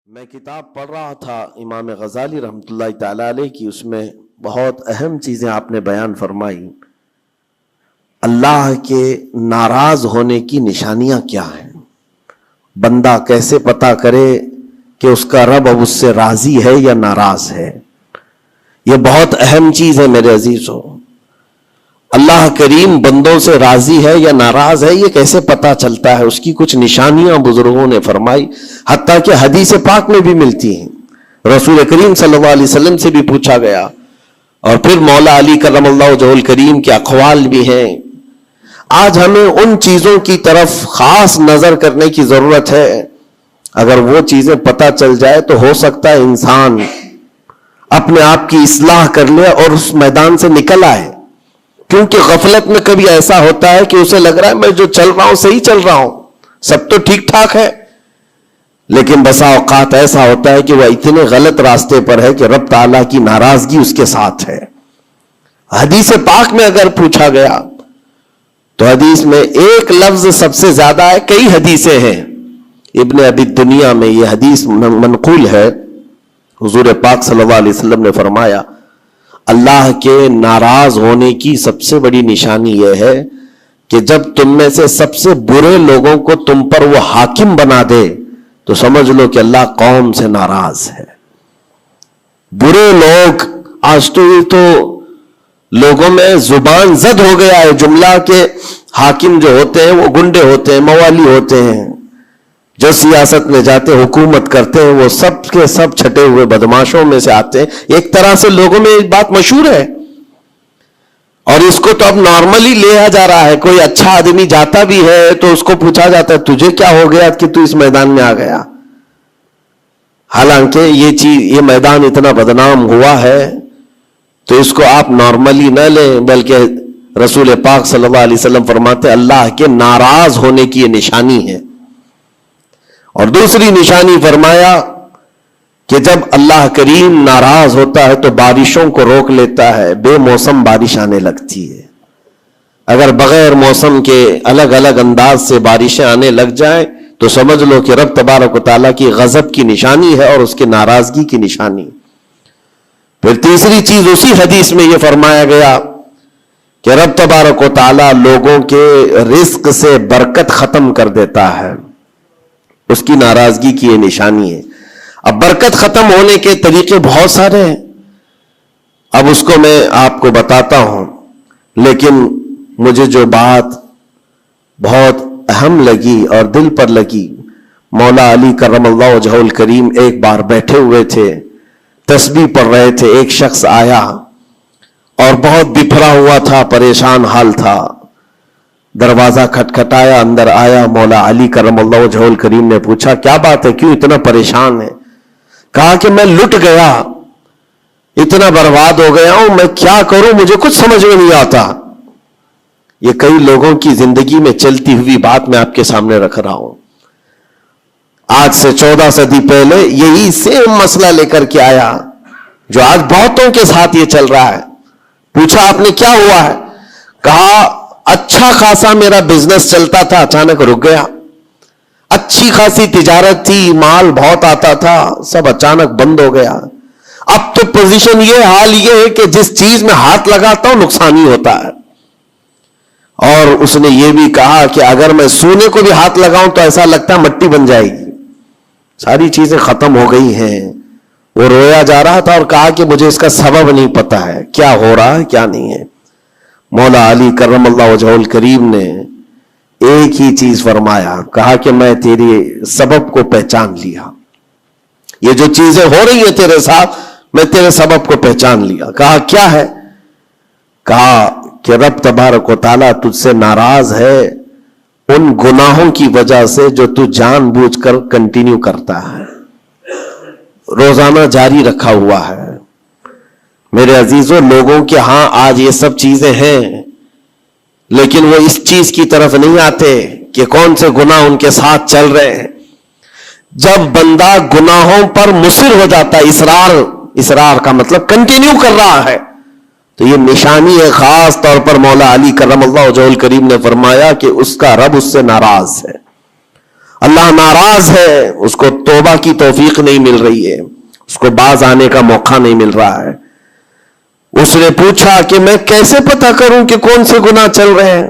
میں کتاب پڑھ رہا تھا امام غزالی رحمۃ اللہ تعالی علیہ کی، اس میں بہت اہم چیزیں آپ نے بیان فرمائی۔ اللہ کے ناراض ہونے کی نشانیاں کیا ہیں، بندہ کیسے پتا کرے کہ اس کا رب اب اس سے راضی ہے یا ناراض ہے۔ یہ بہت اہم چیز ہے میرے عزیزو۔ اللہ کریم بندوں سے راضی ہے یا ناراض ہے، یہ کیسے پتا چلتا ہے؟ اس کی کچھ نشانیاں بزرگوں نے فرمائی، حتیٰ کہ حدیث پاک میں بھی ملتی ہیں۔ رسول کریم صلی اللہ علیہ وسلم سے بھی پوچھا گیا، اور پھر مولا علی کرم اللہ وجہہ الکریم کے اقوال بھی ہیں۔ آج ہمیں ان چیزوں کی طرف خاص نظر کرنے کی ضرورت ہے۔ اگر وہ چیزیں پتہ چل جائے تو ہو سکتا ہے انسان اپنے آپ کی اصلاح کر لے اور اس میدان سے نکل آئے، کیونکہ غفلت میں کبھی ایسا ہوتا ہے کہ اسے لگ رہا ہے میں جو چل رہا ہوں صحیح چل رہا ہوں، سب تو ٹھیک ٹھاک ہے، لیکن بسا اوقات ایسا ہوتا ہے کہ وہ اتنے غلط راستے پر ہے کہ رب تعالیٰ کی ناراضگی اس کے ساتھ ہے۔ حدیث پاک میں اگر پوچھا گیا تو حدیث میں ایک لفظ سب سے زیادہ ہے، کئی حدیثیں ہیں۔ ابن ابی دنیا میں یہ حدیث منقول ہے، حضور پاک صلی اللہ علیہ وسلم نے فرمایا اللہ کے ناراض ہونے کی سب سے بڑی نشانی یہ ہے کہ جب تم میں سے سب سے برے لوگوں کو تم پر وہ حاکم بنا دے تو سمجھ لو کہ اللہ قوم سے ناراض ہے۔ برے لوگ، آج تو یہ تو لوگوں میں زبان زد ہو گیا ہے جملہ کہ حاکم جو ہوتے ہیں وہ گنڈے ہوتے ہیں، موالی ہوتے ہیں، جو سیاست میں جاتے حکومت کرتے ہیں وہ سب کے سب چھٹے ہوئے بدماشوں میں سے آتے ہیں۔ ایک طرح سے لوگوں میں ایک بات مشہور ہے، اور اس کو تو اب نارملی لیا جا رہا ہے۔ کوئی اچھا آدمی جاتا بھی ہے تو اس کو پوچھا جاتا ہے تجھے کیا ہو گیا کہ تو اس میدان میں آ گیا، حالانکہ یہ میدان اتنا بدنام ہوا ہے تو اس کو آپ نارملی نہ لیں، بلکہ رسول پاک صلی اللہ علیہ وسلم فرماتے اللہ کے ناراض ہونے کی یہ نشانی ہے۔ اور دوسری نشانی فرمایا کہ جب اللہ کریم ناراض ہوتا ہے تو بارشوں کو روک لیتا ہے، بے موسم بارش آنے لگتی ہے۔ اگر بغیر موسم کے الگ الگ انداز سے بارشیں آنے لگ جائیں تو سمجھ لو کہ رب تبارک و تعالیٰ کی غضب کی نشانی ہے اور اس کی ناراضگی کی نشانی۔ پھر تیسری چیز اسی حدیث میں یہ فرمایا گیا کہ رب تبارک و تعالیٰ لوگوں کے رزق سے برکت ختم کر دیتا ہے، اس کی ناراضگی کی یہ نشانی ہے۔ اب برکت ختم ہونے کے طریقے بہت سارے ہیں، اب اس کو میں آپ کو بتاتا ہوں، لیکن مجھے جو بات بہت اہم لگی اور دل پر لگی، مولا علی کرم اللہ وجہہ الکریم ایک بار بیٹھے ہوئے تھے، تسبیح پڑھ رہے تھے، ایک شخص آیا اور بہت بپھرا ہوا تھا، پریشان حال تھا۔ دروازہ کھٹکھٹایا، اندر آیا، مولا علی کرم اللہ وجہہ الکریم نے پوچھا کیا بات ہے، کیوں اتنا پریشان ہے؟ کہا کہ میں لٹ گیا، اتنا برباد ہو گیا ہوں، میں کیا کروں، مجھے کچھ سمجھ میں نہیں آتا۔ یہ کئی لوگوں کی زندگی میں چلتی ہوئی بات میں آپ کے سامنے رکھ رہا ہوں۔ آج سے 14 صدی پہلے یہی سیم مسئلہ لے کر کے آیا جو آج بہتوں کے ساتھ یہ چل رہا ہے۔ پوچھا آپ نے کیا ہوا ہے؟ کہا اچھا خاصا میرا بزنس چلتا تھا، اچانک رک گیا، اچھی خاصی تجارت تھی، مال بہت آتا تھا، سب اچانک بند ہو گیا۔ اب تو پوزیشن یہ، حال یہ ہے کہ جس چیز میں ہاتھ لگاتا ہوں نقصان ہی ہوتا ہے۔ اور اس نے یہ بھی کہا کہ اگر میں سونے کو بھی ہاتھ لگاؤں تو ایسا لگتا ہے مٹی بن جائے گی، ساری چیزیں ختم ہو گئی ہیں۔ وہ رویا جا رہا تھا اور کہا کہ مجھے اس کا سبب نہیں پتا ہے، کیا ہو رہا ہے کیا نہیں ہے۔ مولا علی کرم اللہ وجہہ الکریم نے ایک ہی چیز فرمایا، کہا کہ میں تیرے سبب کو پہچان لیا، یہ جو چیزیں ہو رہی ہیں تیرے ساتھ میں تیرے سبب کو پہچان لیا۔ کہا کیا ہے؟ کہا کہ رب تبارک و تعالیٰ تجھ سے ناراض ہے ان گناہوں کی وجہ سے جو تو جان بوجھ کر کنٹینیو کرتا ہے، روزانہ جاری رکھا ہوا ہے۔ میرے عزیزوں، لوگوں کے ہاں آج یہ سب چیزیں ہیں، لیکن وہ اس چیز کی طرف نہیں آتے کہ کون سے گناہ ان کے ساتھ چل رہے ہیں۔ جب بندہ گناہوں پر مصر ہو جاتا ہے، اصرار کا مطلب کنٹینیو کر رہا ہے، تو یہ نشانی ہے۔ خاص طور پر مولا علی کرم اللہ وجہہ الکریم نے فرمایا کہ اس کا رب اس سے ناراض ہے۔ اللہ ناراض ہے، اس کو توبہ کی توفیق نہیں مل رہی ہے، اس کو باز آنے کا موقع نہیں مل رہا ہے۔ اس نے پوچھا کہ میں کیسے پتہ کروں کہ کون سے گناہ چل رہے ہیں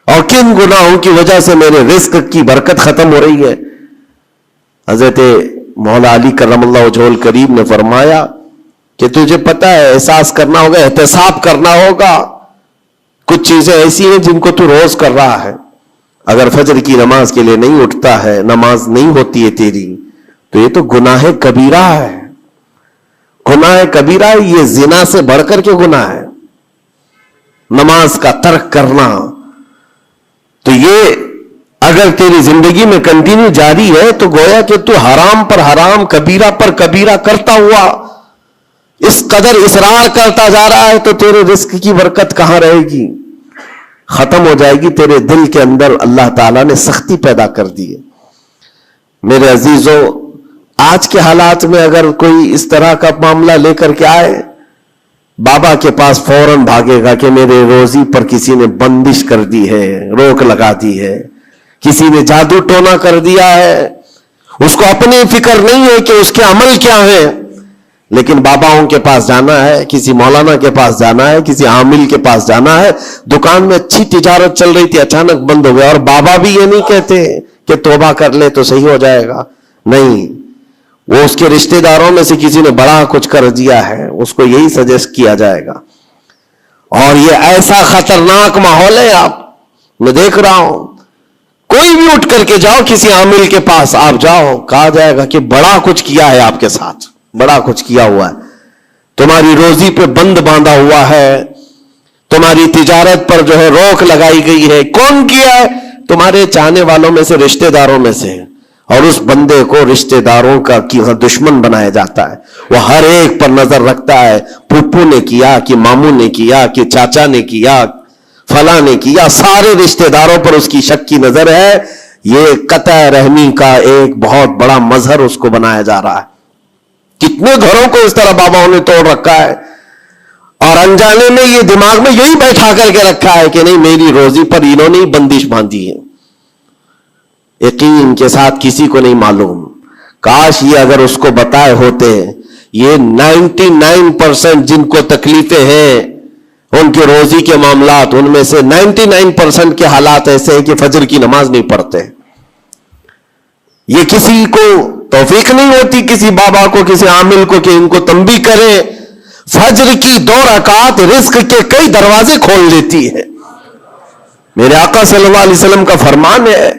اور کن گناہوں کی وجہ سے میرے رزق کی برکت ختم ہو رہی ہے؟ حضرت مولا علی کرم اللہ وجہہ الکریم نے فرمایا کہ تجھے پتہ ہے، احساس کرنا ہوگا، احتساب کرنا ہوگا، کچھ چیزیں ایسی ہیں جن کو تو روز کر رہا ہے، اگر فجر کی نماز کے لیے نہیں اٹھتا ہے، نماز نہیں ہوتی ہے تیری، تو یہ تو گناہ کبیرہ ہے، گناہ کبیرہ ہے، یہ زنا سے بڑھ کر کے گناہ ہے نماز کا ترک کرنا۔ تو یہ اگر تیری زندگی میں کنٹینیو جاری ہے تو گویا کہ تو حرام پر حرام، کبیرہ پر کبیرہ کرتا ہوا اس قدر اصرار کرتا جا رہا ہے، تو تیرے رزق کی برکت کہاں رہے گی؟ ختم ہو جائے گی۔ تیرے دل کے اندر اللہ تعالیٰ نے سختی پیدا کر دی ہے۔ میرے عزیزوں، آج کے حالات میں اگر کوئی اس طرح کا معاملہ لے کر کے آئے، بابا کے پاس فوراً بھاگے گا کہ میرے روزی پر کسی نے بندش کر دی ہے، روک لگا دی ہے، کسی نے جادو ٹونا کر دیا ہے۔ اس کو اپنی فکر نہیں ہے کہ اس کے عمل کیا ہے، لیکن باباؤں کے پاس جانا ہے، کسی مولانا کے پاس جانا ہے، کسی عامل کے پاس جانا ہے۔ دکان میں اچھی تجارت چل رہی تھی، اچانک بند ہو گیا، اور بابا بھی یہ نہیں کہتے کہ توبہ کر لے تو صحیح ہو جائے گا، نہیں، وہ اس کے رشتہ داروں میں سے کسی نے بڑا کچھ کر دیا ہے، اس کو یہی سجیسٹ کیا جائے گا۔ اور یہ ایسا خطرناک ماحول ہے، آپ میں دیکھ رہا ہوں، کوئی بھی اٹھ کر کے جاؤ کسی عامل کے پاس آپ جاؤ، کہا جائے گا کہ بڑا کچھ کیا ہے آپ کے ساتھ، بڑا کچھ کیا ہوا ہے، تمہاری روزی پہ بند باندھا ہوا ہے، تمہاری تجارت پر جو ہے روک لگائی گئی ہے۔ کون کیا ہے؟ تمہارے چاہنے والوں میں سے، رشتہ داروں میں سے، اور اس بندے کو رشتہ داروں کا دشمن بنایا جاتا ہے۔ وہ ہر ایک پر نظر رکھتا ہے، پھپھو نے کیا کہ ماموں نے کیا کہ چاچا نے کیا، فلاں نے کیا، سارے رشتہ داروں پر اس کی شک کی نظر ہے۔ یہ قطع رحمی کا ایک بہت بڑا مظہر اس کو بنایا جا رہا ہے۔ کتنے گھروں کو اس طرح باباؤں نے توڑ رکھا ہے، اور انجانے میں یہ دماغ میں یہی بیٹھا کر کے رکھا ہے کہ نہیں، میری روزی پر انہوں نے بندش باندھی ہے۔ یقین کے ساتھ کسی کو نہیں معلوم، کاش یہ اگر اس کو بتائے ہوتے، یہ 99% جن کو تکلیفیں ہیں ان کے روزی کے معاملات، ان میں سے 99% کے حالات ایسے ہیں کہ فجر کی نماز نہیں پڑھتے۔ یہ کسی کو توفیق نہیں ہوتی، کسی بابا کو، کسی عامل کو، کہ ان کو تنبیہ کرے۔ فجر کی 2 رکعات رزق کے کئی دروازے کھول دیتی ہے۔ میرے آقا صلی اللہ علیہ وسلم کا فرمان ہے،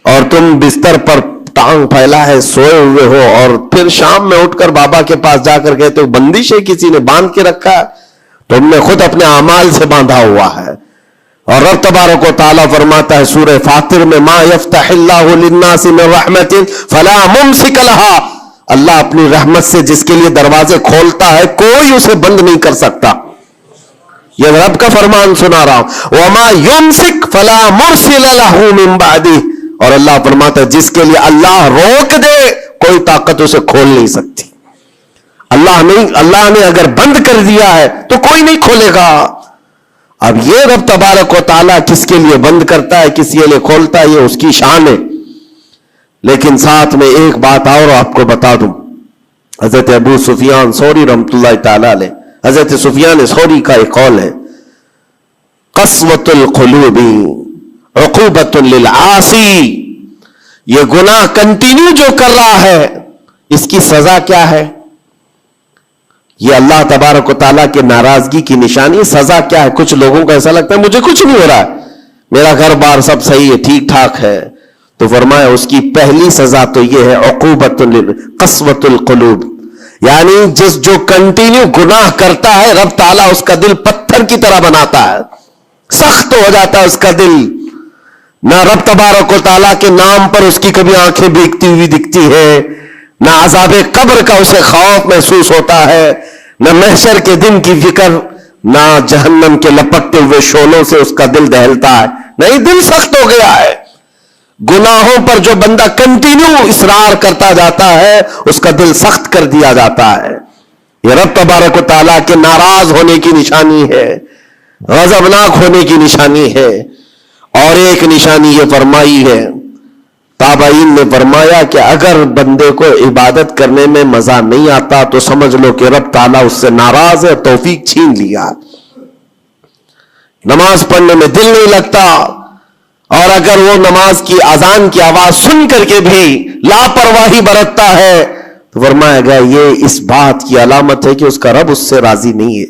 اور تم بستر پر ٹانگ پھیلا ہے سوئے ہوئے ہو، اور پھر شام میں اٹھ کر بابا کے پاس جا کر کہتے ہو بندش ہے، کسی نے باندھ کے رکھا ہے، تم نے خود اپنے اعمال سے باندھا ہوا ہے۔ اور رب تبارک و تعالیٰ فرماتا ہے سورہ فاطر میں، ما یفتح اللہ للناس من رحمت فلا ممسک لها، اللہ اپنی رحمت سے جس کے لیے دروازے کھولتا ہے کوئی اسے بند نہیں کر سکتا۔ یہ رب کا فرمان سنا رہا ہوں، وما یمسک فلا مرسل له من بعده، اور اللہ فرماتا ہے جس کے لیے اللہ روک دے کوئی طاقت اسے کھول نہیں سکتی۔ اللہ نے اگر بند کر دیا ہے تو کوئی نہیں کھولے گا۔ اب یہ رب تبارک و تعالیٰ کس کے لیے بند کرتا ہے، کس کے لیے کھولتا ہے، یہ اس کی شان ہے۔ لیکن ساتھ میں ایک بات اور آپ کو بتا دوں، حضرت ابو سفیان ثوری رحمۃ اللہ تعالی علیہ، حضرت سفیان ثوری کا ایک قول ہے، قسوۃ القلوب عقوبۃ للعاصی، یہ گناہ کنٹینیو جو کر رہا ہے اس کی سزا کیا ہے؟ یہ اللہ تبارک و تعالیٰ کے ناراضگی کی نشانی، سزا کیا ہے؟ کچھ لوگوں کو ایسا لگتا ہے مجھے کچھ نہیں ہو رہا ہے، میرا گھر بار سب صحیح ہے، ٹھیک ٹھاک ہے، تو فرمایا اس کی پہلی سزا تو یہ ہے عقوبۃ قسوۃ القلوب، یعنی جو کنٹینیو گناہ کرتا ہے رب تعالیٰ اس کا دل پتھر کی طرح بناتا ہے، سخت ہو جاتا ہے اس کا دل، نہ رب تبارک و تعالیٰ کے نام پر اس کی کبھی آنکھیں بھیگتی ہوئی دکھتی ہے، نہ عذاب قبر کا اسے خوف محسوس ہوتا ہے، نہ محشر کے دن کی فکر، نہ جہنم کے لپکتے ہوئے شعلوں سے اس کا دل دہلتا ہے، نہیں، دل سخت ہو گیا ہے۔ گناہوں پر جو بندہ کنٹینیو اصرار کرتا جاتا ہے اس کا دل سخت کر دیا جاتا ہے۔ یہ رب تبارک و تعالیٰ کے ناراض ہونے کی نشانی ہے، غضبناک ہونے کی نشانی ہے۔ اور ایک نشانی یہ فرمائی ہے تابعین نے فرمایا کہ اگر بندے کو عبادت کرنے میں مزہ نہیں آتا تو سمجھ لو کہ رب تعالیٰ اس سے ناراض ہے، توفیق چھین لیا۔ نماز پڑھنے میں دل نہیں لگتا، اور اگر وہ نماز کی اذان کی آواز سن کر کے بھی لاپرواہی برتتا ہے تو فرمایا گیا یہ اس بات کی علامت ہے کہ اس کا رب اس سے راضی نہیں ہے۔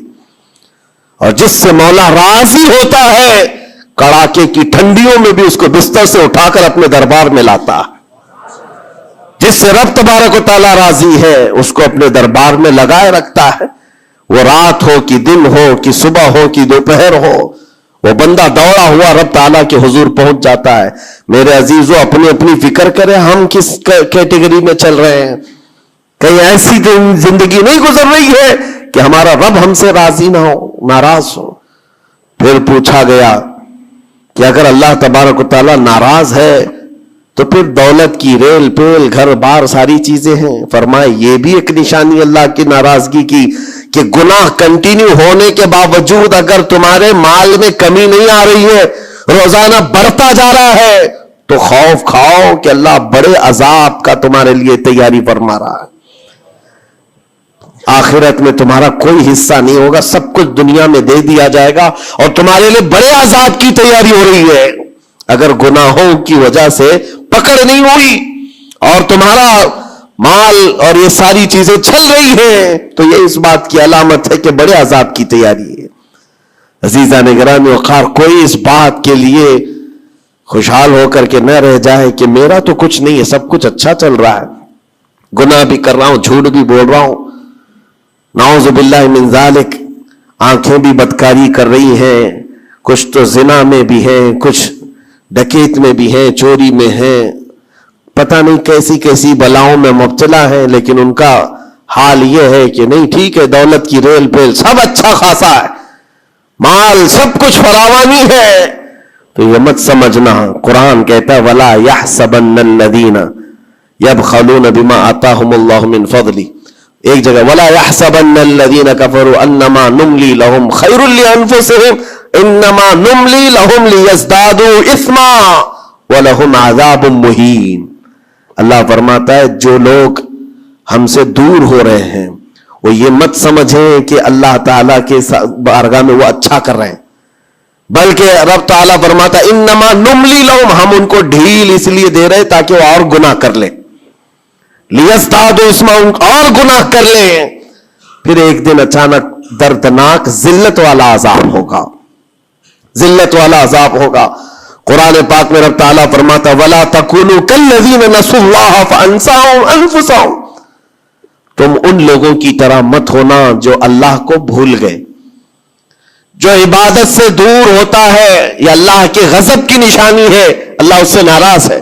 اور جس سے مولا راضی ہوتا ہے کڑاکے کی ٹھنڈیوں میں بھی اس کو بستر سے اٹھا کر اپنے دربار میں لاتا ہے۔ جس سے رب تبارک و تعالیٰ راضی ہے اس کو اپنے دربار میں لگائے رکھتا ہے، وہ رات ہو کہ دن ہو کہ صبح ہو کہ دوپہر ہو، وہ بندہ دوڑا ہوا رب تعالیٰ کے حضور پہنچ جاتا ہے۔ میرے عزیزو اپنی اپنی فکر کریں، ہم کس کیٹیگری میں چل رہے ہیں؟ کہیں ایسی زندگی نہیں گزر رہی ہے کہ ہمارا رب ہم سے راضی نہ ہو، ناراض ہو؟ پھر پوچھا گیا کہ اگر اللہ تبارک و تعالیٰ ناراض ہے تو پھر دولت کی ریل پیل گھر بار ساری چیزیں ہیں؟ فرمائے یہ بھی ایک نشانی اللہ کی ناراضگی کی کہ گناہ کنٹینیو ہونے کے باوجود اگر تمہارے مال میں کمی نہیں آ رہی ہے، روزانہ بڑھتا جا رہا ہے، تو خوف کھاؤ کہ اللہ بڑے عذاب کا تمہارے لیے تیاری فرما رہا ہے۔ آخرت میں تمہارا کوئی حصہ نہیں ہوگا، سب کچھ دنیا میں دے دیا جائے گا اور تمہارے لیے بڑے عذاب کی تیاری ہو رہی ہے۔ اگر گناہوں کی وجہ سے پکڑ نہیں ہوئی اور تمہارا مال اور یہ ساری چیزیں چل رہی ہیں تو یہ اس بات کی علامت ہے کہ بڑے عذاب کی تیاری ہے۔ عزیزان گرامی وقار، کوئی اس بات کے لیے خوشحال ہو کر کے نہ رہ جائے کہ میرا تو کچھ نہیں ہے، سب کچھ اچھا چل رہا ہے، گناہ بھی کر رہا ہوں، جھوٹ بھی بول رہا ہوں، نعوذ باللہ من ذالک، آنکھیں بھی بدکاری کر رہی ہیں، کچھ تو زنا میں بھی ہیں، کچھ ڈکیت میں بھی ہیں، چوری میں ہیں، پتہ نہیں کیسی کیسی بلاؤں میں مبتلا ہے، لیکن ان کا حال یہ ہے کہ نہیں ٹھیک ہے، دولت کی ریل پیل سب اچھا خاصا ہے، مال سب کچھ فراوانی ہے، تو یہ مت سمجھنا، قرآن کہتا ہے وَلَا يَحْسَبَنَّ الَّذِينَ يَبْخَلُونَ بِمَا آتَاهُمُ اللَّهُ مِنْ فَضْلِهِ، ایک جگہ وَلَا يَحْسَبَنَّ الَّذِينَ كَفَرُوا أَنَّمَا نُمْلِي لَهُمْ خَيْرٌ لِأَنفُسِهِمْ إِنَّمَا نُمْلِي لَهُمْ لِيَزْدَادُوا إِثْمًا وَلَهُمْ عَذَابٌ مُهِينٌ۔ اللہ فرماتا ہے جو لوگ ہم سے دور ہو رہے ہیں وہ یہ مت سمجھیں کہ اللہ تعالیٰ کے بارگاہ میں وہ اچھا کر رہے ہیں، بلکہ رب تعالیٰ فرماتا ہے انما نملی لہم، ہم ان کو ڈھیل اس لیے دے رہے تاکہ وہ اور گناہ کر لیں، لیزدادوا اسما، اور گناہ کر لیں، پھر ایک دن اچانک دردناک ذلت والا عذاب ہوگا، ذلت والا عذاب ہوگا۔ قرآن پاک میں رب تعالیٰ فرماتا وَلَا تَكُونُوا كَالَّذِينَ نَسُوا اللَّهَ فَأَنسَاهُمْ أَنفُسَهُمْ، تم ان لوگوں کی طرح مت ہونا جو اللہ کو بھول گئے، جو عبادت سے دور ہوتا ہے، یہ اللہ کے غضب کی نشانی ہے، اللہ اس سے ناراض ہے۔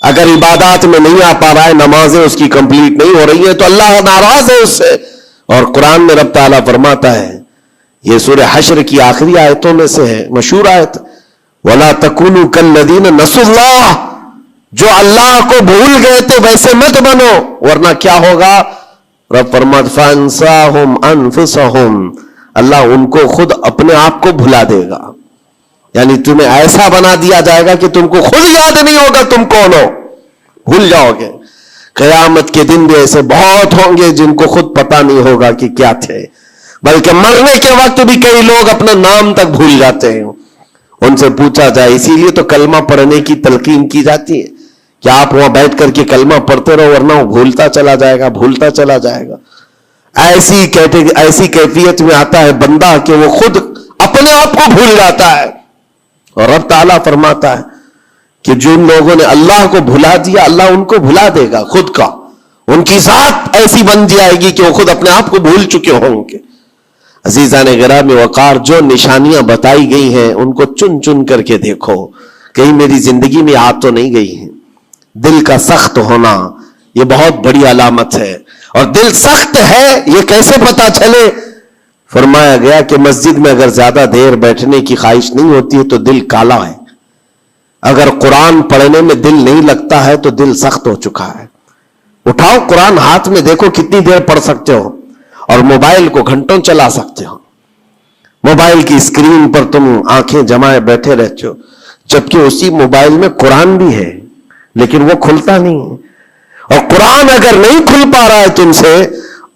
اگر عبادات میں نہیں آ پا رہا ہے، نمازیں اس کی کمپلیٹ نہیں ہو رہی ہیں تو اللہ ناراض ہے اس سے۔ اور قرآن میں رب تعالیٰ فرماتا ہے، یہ سورہ حشر کی آخری آیتوں میں سے ہے، مشہور آیت، وَلَا تَكُونُوا كَالَّذِينَ نَسُوا اللَّهَ، جو اللہ کو بھول گئے تھے ویسے مت بنو، ورنہ کیا ہوگا؟ رب فرماتا فَأَنسَاهُمْ أَنفُسَهُمْ، اللہ ان کو خود اپنے آپ کو بھلا دے گا، یعنی تمہیں ایسا بنا دیا جائے گا کہ تم کو خود یاد نہیں ہوگا تم کون ہو، بھول جاؤ گے۔ قیامت کے دن بھی ایسے بہت ہوں گے جن کو خود پتہ نہیں ہوگا کہ کیا تھے، بلکہ مرنے کے وقت بھی کئی لوگ اپنا نام تک بھول جاتے ہیں۔ ان سے پوچھا جائے، اسی لیے تو کلمہ پڑھنے کی تلقین کی جاتی ہے کہ آپ وہاں بیٹھ کر کے کلمہ پڑھتے رہو، ورنہ وہ بھولتا چلا جائے گا، بھولتا چلا جائے گا۔ ایسی کیفیت میں آتا ہے بندہ کہ وہ خود اپنے آپ کو بھول جاتا ہے، اور رب تعالیٰ فرماتا ہے کہ جن لوگوں نے اللہ کو بھلا دیا اللہ ان کو بھلا دے گا خود کا، ان کی ذات ایسی بن جائے گی کہ وہ خود اپنے آپ کو بھول چکے ہوں گے۔ عزیزان گرامی وقار، جو نشانیاں بتائی گئی ہیں ان کو چن چن کر کے دیکھو، کہیں میری زندگی میں آ تو نہیں گئی ہیں۔ دل کا سخت ہونا یہ بہت بڑی علامت ہے، اور دل سخت ہے یہ کیسے پتا چلے؟ فرمایا گیا کہ مسجد میں اگر زیادہ دیر بیٹھنے کی خواہش نہیں ہوتی ہے تو دل کالا ہے، اگر قرآن پڑھنے میں دل نہیں لگتا ہے تو دل سخت ہو چکا ہے۔ اٹھاؤ قرآن ہاتھ میں، دیکھو کتنی دیر پڑھ سکتے ہو، اور موبائل کو گھنٹوں چلا سکتے ہو، موبائل کی اسکرین پر تم آنکھیں جمائے بیٹھے رہتے ہو، جبکہ اسی موبائل میں قرآن بھی ہے، لیکن وہ کھلتا نہیں ہے۔ اور قرآن اگر نہیں کھل پا رہا ہے تم سے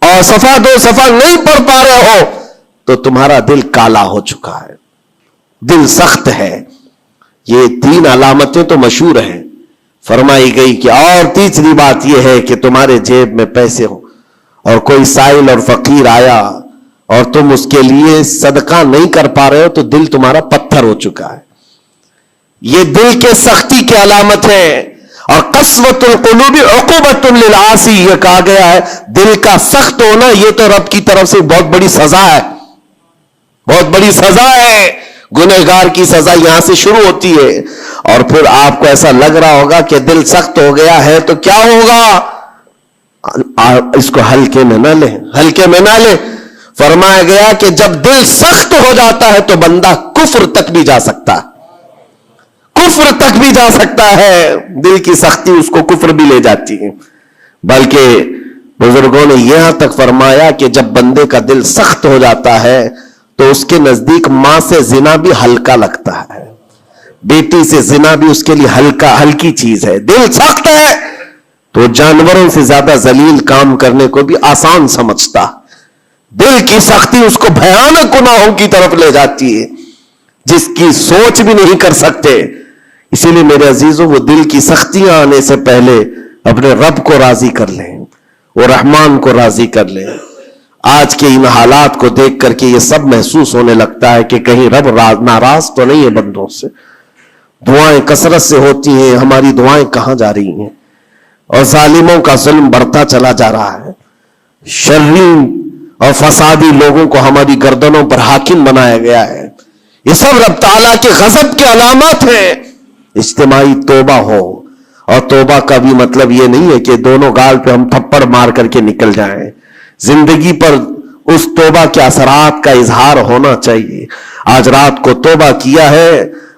اور صفحہ دو صفحہ نہیں پڑھ پا رہے ہو تو تمہارا دل کالا ہو چکا ہے، دل سخت ہے۔ یہ 3 علامتیں تو مشہور ہیں، فرمائی گئی کہ اور تیسری بات یہ ہے کہ تمہارے جیب میں پیسے ہو اور کوئی سائل اور فقیر آیا اور تم اس کے لیے صدقہ نہیں کر پا رہے ہو تو دل تمہارا پتھر ہو چکا ہے۔ یہ دل کے سختی کی علامت ہے۔ اور قسوۃ القلوب عقوبۃ للعاصی، یہ کہا گیا ہے دل کا سخت ہونا یہ تو رب کی طرف سے بہت بڑی سزا ہے، بہت بڑی سزا ہے۔ گنہگار کی سزا یہاں سے شروع ہوتی ہے۔ اور پھر آپ کو ایسا لگ رہا ہوگا کہ دل سخت ہو گیا ہے تو کیا ہوگا، اس کو ہلکے میں نہ لیں، ہلکے میں نہ لیں۔ فرمایا گیا کہ جب دل سخت ہو جاتا ہے تو بندہ کفر تک بھی جا سکتا ہے، کفر تک بھی جا سکتا ہے۔ دل کی سختی اس کو کفر بھی لے جاتی ہے۔ بلکہ بزرگوں نے یہاں تک فرمایا کہ جب بندے کا دل سخت ہو جاتا ہے تو اس کے نزدیک ماں سے زنا بھی ہلکا لگتا ہے، بیٹی سے زنا بھی اس کے لیے ہلکی چیز ہے۔ دل سخت ہے تو جانوروں سے زیادہ ذلیل کام کرنے کو بھی آسان سمجھتا۔ دل کی سختی اس کو بھیانک گناہوں کی طرف لے جاتی ہے جس کی سوچ بھی نہیں کر سکتے۔ اسی لیے میرے عزیزوں، وہ دل کی سختیاں آنے سے پہلے اپنے رب کو راضی کر لیں، وہ رحمان کو راضی کر لیں۔ آج کے ان حالات کو دیکھ کر کے یہ سب محسوس ہونے لگتا ہے کہ کہیں رب ناراض تو نہیں ہے بندوں سے۔ دعائیں کثرت سے ہوتی ہیں، ہماری دعائیں کہاں جا رہی ہیں؟ اور ظالموں کا ظلم بڑھتا چلا جا رہا ہے، شریر اور فسادی لوگوں کو ہماری گردنوں پر حاکم بنایا گیا ہے۔ یہ سب رب تعالیٰ کے غضب کی علامات ہیں۔ اجتماعی توبہ ہو، اور توبہ کا بھی مطلب یہ نہیں ہے کہ دونوں گال پہ ہم تھپڑ مار کر کے نکل جائیں۔ زندگی پر اس توبہ کے اثرات کا اظہار ہونا چاہیے۔ آج رات کو توبہ کیا ہے،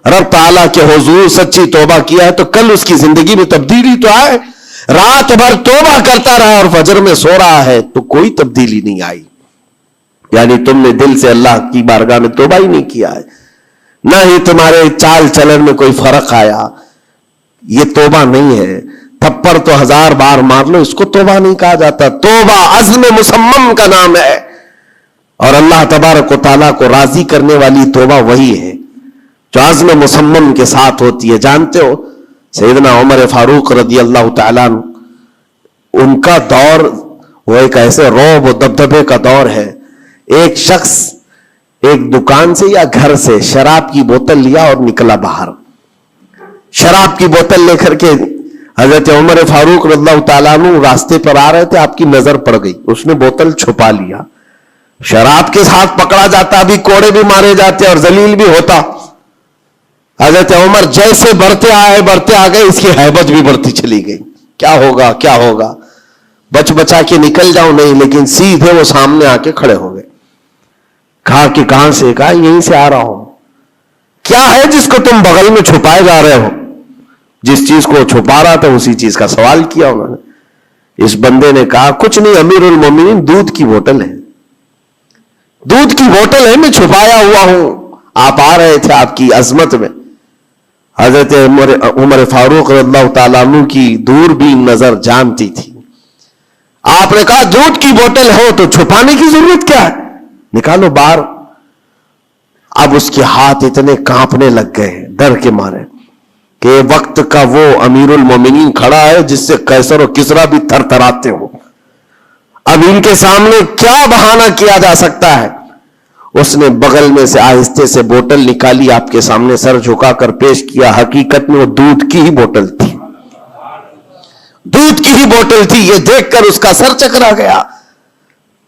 رب تعالیٰ کے حضور سچی توبہ کیا ہے تو کل اس کی زندگی میں تبدیلی تو آئے۔ رات بھر توبہ کرتا رہا اور فجر میں سو رہا ہے تو کوئی تبدیلی نہیں آئی، یعنی تم نے دل سے اللہ کی بارگاہ میں توبہ ہی نہیں کیا ہے، نہ ہی تمہارے چال چلن میں کوئی فرق آیا۔ یہ توبہ نہیں ہے۔ تھپڑ تو 1000 بار مار لو، اس کو توبہ نہیں کہا جاتا۔ توبہ عزم مصمم کا نام ہے، اور اللہ تبارک و تعالیٰ کو راضی کرنے والی توبہ وہی ہے جو عزم مصمم کے ساتھ ہوتی ہے۔ جانتے ہو سیدنا عمر فاروق رضی اللہ تعالیٰ عنہ، ان کا دور وہ ایک ایسے رعب و دبدبے کا دور ہے۔ ایک شخص ایک دکان سے یا گھر سے شراب کی بوتل لیا اور نکلا باہر۔ شراب کی بوتل لے کر کے حضرت عمر فاروق رضی اللہ تعالیٰ عنہ راستے پر آ رہے تھے، آپ کی نظر پڑ گئی، اس نے بوتل چھپا لیا۔ شراب کے ساتھ پکڑا جاتا، ابھی کوڑے بھی مارے جاتے اور ذلیل بھی ہوتا۔ حضرت عمر جیسے بڑھتے آ گئے، اس کی ہیبت بھی بڑھتی چلی گئی۔ کیا ہوگا کیا ہوگا، بچ بچا کے نکل جاؤں نہیں، لیکن سیدھے وہ سامنے آ کے کھڑے ہو گئے۔ کہا کہ کہاں سے؟ کہا یہیں سے آ رہا ہوں۔ کیا ہے جس کو تم بغل میں چھپائے جا رہے ہو؟ جس چیز کو چھپا رہا تھا اسی چیز کا سوال کیا انہوں نے۔ اس بندے نے کہا کچھ نہیں امیر المومنین، دودھ کی بوتل ہے، دودھ کی بوتل ہے، میں چھپایا ہوا ہوں، آپ آ رہے تھے آپ کی عظمت میں۔ حضرت عمر فاروق رضی اللہ تعالیٰ عنہ کی دوربین نظر جانتی تھی۔ آپ نے کہا دودھ کی بوتل ہو تو چھپانے کی ضرورت کیا ہے، نکالو باہر۔ اب اس کے ہاتھ اتنے کانپنے لگ گئے ڈر کے مارے کہ وقت کا وہ امیر المومنین کھڑا ہے جس سے قیصر و کسریٰ بھی تھر تھراتے ہو۔ اب ان کے سامنے کیا بہانہ کیا جا سکتا ہے؟ اس نے بغل میں سے آہستہ سے بوتل نکالی، آپ کے سامنے سر جھکا کر پیش کیا۔ حقیقت میں وہ دودھ کی ہی بوتل تھی، دودھ کی ہی بوتل تھی۔ یہ دیکھ کر اس کا سر چکرا گیا۔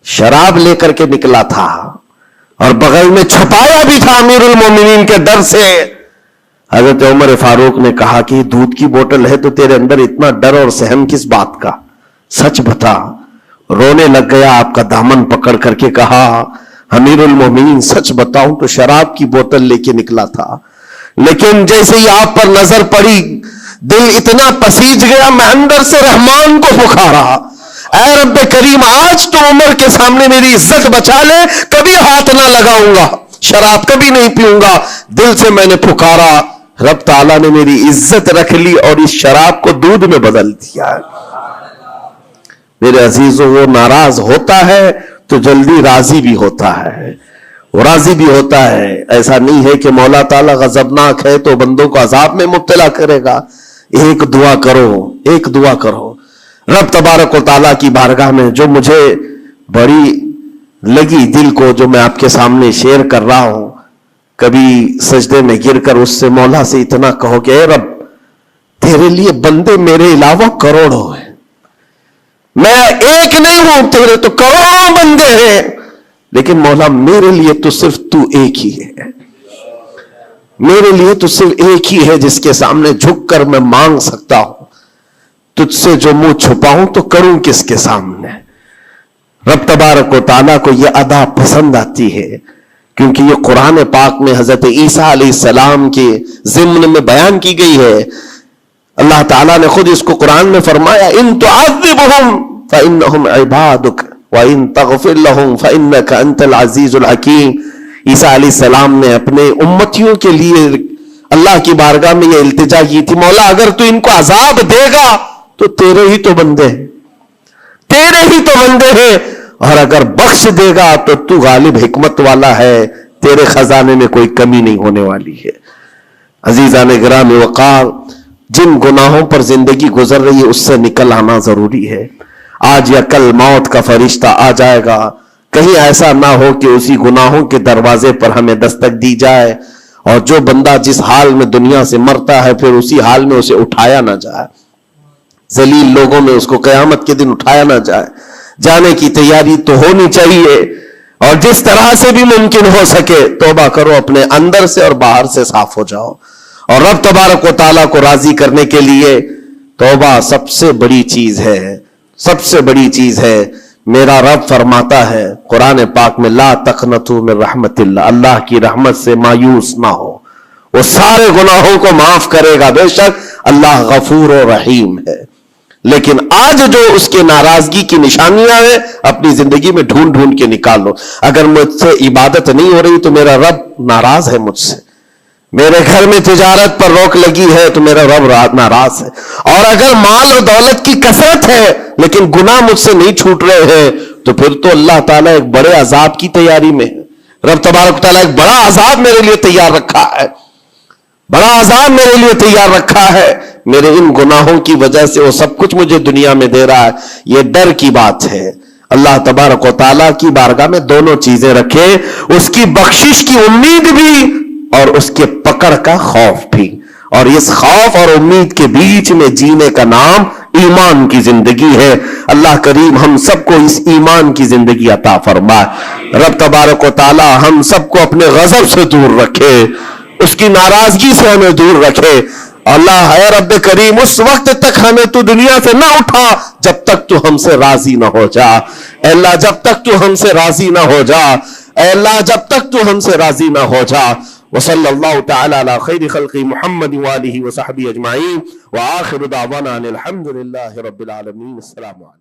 شراب لے کر کے نکلا تھا اور بغل میں چھپایا بھی تھا امیر المومنین کے ڈر سے۔ حضرت عمر فاروق نے کہا کہ دودھ کی بوتل ہے تو تیرے اندر اتنا ڈر اور سہم کس بات کا، سچ بتا۔ رونے لگ گیا، آپ کا دامن پکڑ کر کے کہا امیر المومنین سچ بتاؤں تو شراب کی بوتل لے کے نکلا تھا، لیکن جیسے ہی آپ پر نظر پڑی دل اتنا پسیج گیا، میں اندر سے رحمان کو پکارا، اے رب کریم آج تو عمر کے سامنے میری عزت بچا لے، کبھی ہاتھ نہ لگاؤں گا، شراب کبھی نہیں پیوں گا۔ دل سے میں نے پکارا، رب تعالیٰ نے میری عزت رکھ لی اور اس شراب کو دودھ میں بدل دیا. میرے عزیزوں، وہ ناراض ہوتا ہے تو جلدی راضی بھی ہوتا ہے، وہ راضی بھی ہوتا ہے. ایسا نہیں ہے کہ مولا تعالیٰ غضبناک ہے تو بندوں کو عذاب میں مبتلا کرے گا. ایک دعا کرو، ایک دعا کرو. رب تبارک و تعالیٰ کی بارگاہ میں جو مجھے بڑی لگی دل کو، جو میں آپ کے سامنے شیئر کر رہا ہوں، کبھی سجدے میں گر کر اس سے مولا سے اتنا کہو کہ اے رب، تیرے لیے بندے میرے علاوہ کروڑوں ہیں، میں ایک نہیں ہوں، تیرے تو کروڑوں بندے ہیں، لیکن مولا میرے لیے تو صرف تو ایک ہی ہے. میرے لیے تو صرف ایک ہی ہے جس کے سامنے جھک کر میں مانگ سکتا ہوں. تجھ سے جو منہ چھپاؤں تو کروں کس کے سامنے. رب تبارک و تعالیٰ کو یہ ادا پسند آتی ہے، کیونکہ یہ قرآن پاک میں حضرت عیسیٰ علیہ السلام کے ضمن میں بیان کی گئی ہے. اللہ تعالیٰ نے خود اس کو قرآن میں فرمایا، ان تعذبہم فانہم عبادک وان تغفر لہم فانک انت العزیز الحکیم. عیسیٰ علیہ السلام نے اپنے امتیوں کے لیے اللہ کی بارگاہ میں یہ التجا کی تھی، مولا اگر تو ان کو عذاب دے گا تو تیرے ہی تو بندے ہیں، تیرے ہی تو بندے ہیں، اور اگر بخش دے گا تو تو غالب حکمت والا ہے، تیرے خزانے میں کوئی کمی نہیں ہونے والی ہے. عزیزان گرامی وقار، جن گناہوں پر زندگی گزر رہی ہے اس سے نکل آنا ضروری ہے. آج یا کل موت کا فرشتہ آ جائے گا. کہیں ایسا نہ ہو کہ اسی گناہوں کے دروازے پر ہمیں دستک دی جائے اور جو بندہ جس حال میں دنیا سے مرتا ہے پھر اسی حال میں اسے اٹھایا نہ جائے، ذلیل لوگوں میں اس کو قیامت کے دن اٹھایا نہ جائے. جانے کی تیاری تو ہونی چاہیے، اور جس طرح سے بھی ممکن ہو سکے توبہ کرو، اپنے اندر سے اور باہر سے صاف ہو جاؤ. اور رب تبارک و تعالیٰ کو راضی کرنے کے لیے توبہ سب سے بڑی چیز ہے، سب سے بڑی چیز ہے. میرا رب فرماتا ہے قرآن پاک میں، لا تقنطوا من رحمت اللہ، اللہ کی رحمت سے مایوس نہ ہو، وہ سارے گناہوں کو معاف کرے گا، بے شک اللہ غفور و رحیم ہے. لیکن آج جو اس کے ناراضگی کی نشانیاں ہیں اپنی زندگی میں ڈھونڈ ڈھونڈ کے نکال لو. اگر مجھ سے عبادت نہیں ہو رہی تو میرا رب ناراض ہے مجھ سے. میرے گھر میں تجارت پر روک لگی ہے تو میرا رب ناراض ہے. اور اگر مال اور دولت کی کثرت ہے لیکن گناہ مجھ سے نہیں چھوٹ رہے ہیں تو پھر تو اللہ تعالیٰ ایک بڑے عذاب کی تیاری میں ہے. رب تبارک تعالیٰ ایک بڑا عذاب میرے لیے تیار رکھا ہے، بڑا عذاب میرے لیے تیار رکھا ہے. میرے ان گناہوں کی وجہ سے وہ سب کچھ مجھے دنیا میں دے رہا ہے. یہ ڈر کی بات ہے. اللہ تبارک و تعالیٰ کی بارگاہ میں دونوں چیزیں رکھے، اس کی بخشش کی امید بھی اور اس کے پکڑ کا خوف بھی. اور اس خوف اور امید کے بیچ میں جینے کا نام ایمان کی زندگی ہے. اللہ کریم ہم سب کو اس ایمان کی زندگی عطا فرمائے. رب تبارک و تعالی ہم سب کو اپنے غضب سے دور رکھے، اس کی ناراضگی سے ہمیں دور رکھے. اللہ اے رب کریم اس وقت تک ہمیں تو دنیا سے نہ اٹھا جب تک تو ہم سے راضی نہ ہو جا. اے اللہ جب تک تو ہم سے راضی نہ ہو جا، اے اللہ جب تک تو ہم سے راضی نہ ہو جا. وصلی اللہ تعالی علی خیر خلق محمد وآلہ وصحبہ اجمعین وآخر دعوانا الحمد للہ رب العالمین. السلام علیکم.